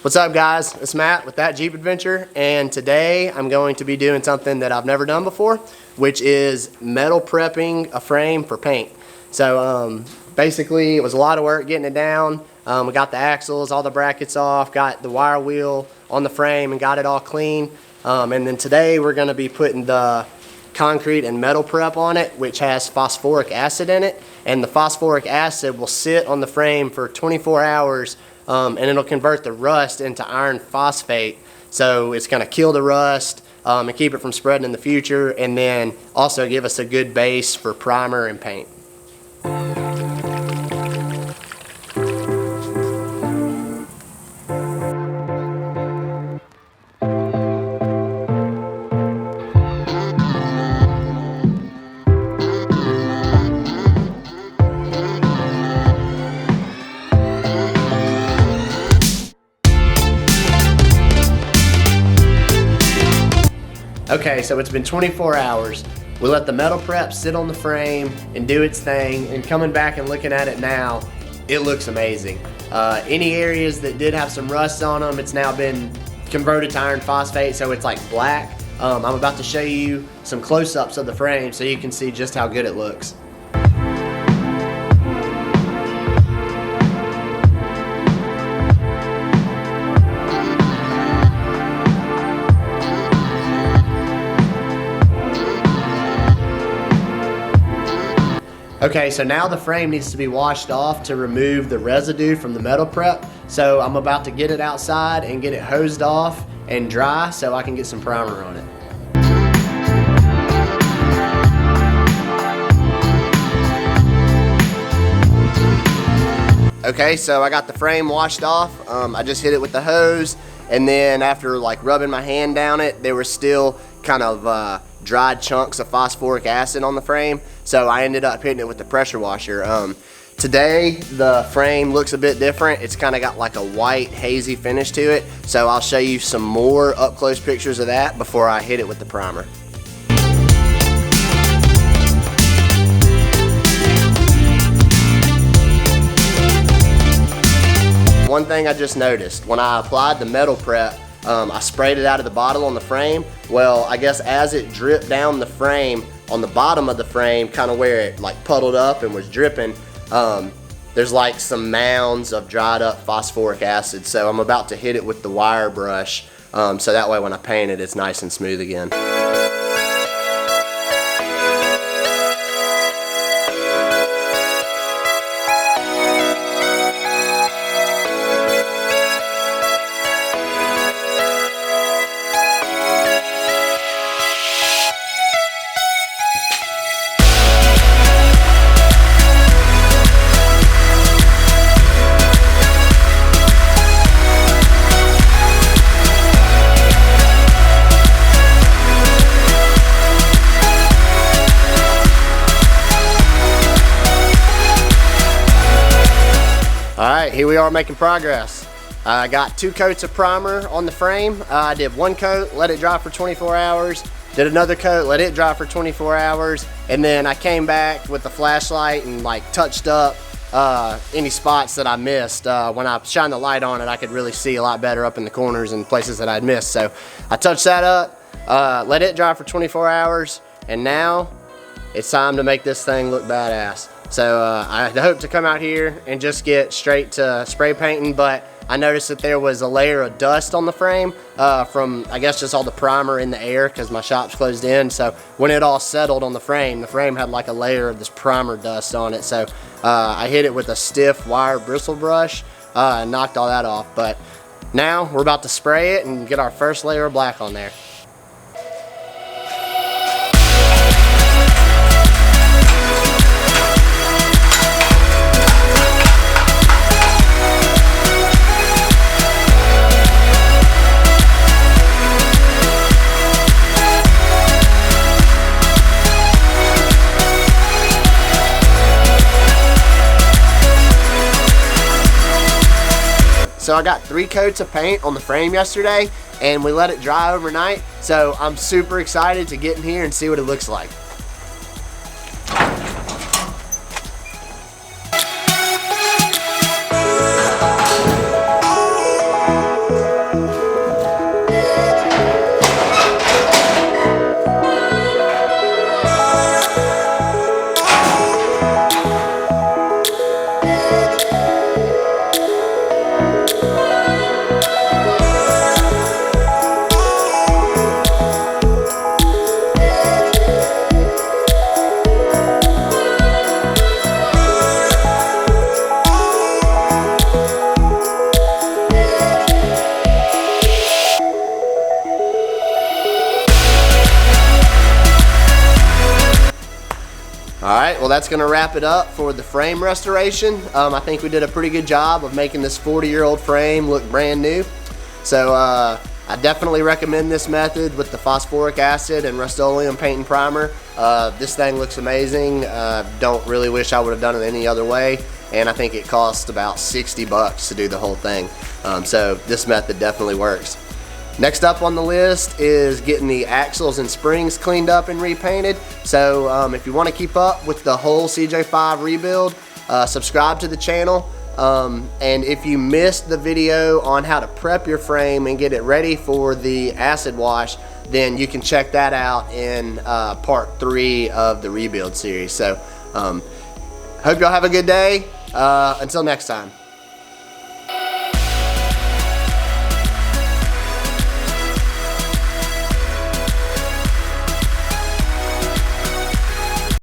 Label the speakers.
Speaker 1: What's up, guys? It's Matt with That Jeep Adventure, and today I'm going to be doing something that I've never done before, which is metal prepping a frame for paint. So basically it was a lot of work getting it down. We got the axles, all the brackets off, got the wire wheel on the frame and got it all clean. And then today we're going to be putting the concrete and metal prep on it, which has phosphoric acid in it, and the phosphoric acid will sit on the frame for 24 hours and it'll convert the rust into iron phosphate. So it's going to kill the rust and keep it from spreading in the future, and then also give us a good base for primer and paint. Okay, so it's been 24 hours. We let the metal prep sit on the frame and do its thing, and coming back and looking at it now, it looks amazing. Any areas that did have some rust on them, it's now been converted to iron phosphate, so it's like black. I'm about to show you some close-ups of the frame so you can see just how good it looks. Okay, so now the frame needs to be washed off to remove the residue from the metal prep. So I'm about to get it outside and get it hosed off and dry so I can get some primer on it. Okay, so I got the frame washed off. I just hit it with the hose, and then after like rubbing my hand down it, there were still kind of dried chunks of phosphoric acid on the frame, so I ended up hitting it with the pressure washer. Today the frame looks a bit different. It's kind of got like a white hazy finish to it, so I'll show you some more up close pictures of that before I hit it with the primer. One thing I just noticed, when I applied the metal prep, I sprayed it out of the bottle on the frame. Well, I guess as it dripped down the frame, on the bottom of the frame, kind of where it like puddled up and was dripping, there's like some mounds of dried up phosphoric acid. So I'm about to hit it with the wire brush, so that way when I paint it, it's nice and smooth again. Alright, here we are making progress. I got 2 coats of primer on the frame. I did 1 coat, let it dry for 24 hours, did another coat, let it dry for 24 hours, and then I came back with the flashlight and like touched up any spots that I missed. When I shined the light on it, I could really see a lot better up in the corners and places that I'd missed. So I touched that up, let it dry for 24 hours, and now it's time to make this thing look badass. So I hope to come out here and just get straight to spray painting, but I noticed that there was a layer of dust on the frame from, I guess, just all the primer in the air because my shop's closed in. So when it all settled on the frame had like a layer of this primer dust on it. So I hit it with a stiff wire bristle brush and knocked all that off. But now we're about to spray it and get our first layer of black on there. So I got 3 coats of paint on the frame yesterday, and we let it dry overnight. So I'm super excited to get in here and see what it looks like. Alright, well that's going to wrap it up for the frame restoration. I think we did a pretty good job of making this 40-year-old frame look brand new. So I definitely recommend this method with the phosphoric acid and Rust-Oleum paint and primer. This thing looks amazing. Don't really wish I would have done it any other way, and I think it cost about 60 bucks to do the whole thing. So this method definitely works. Next up on the list is getting the axles and springs cleaned up and repainted. So if you want to keep up with the whole CJ5 rebuild, subscribe to the channel. And if you missed the video on how to prep your frame and get it ready for the acid wash, then you can check that out in part 3 of the rebuild series. So hope y'all have a good day. Until next time.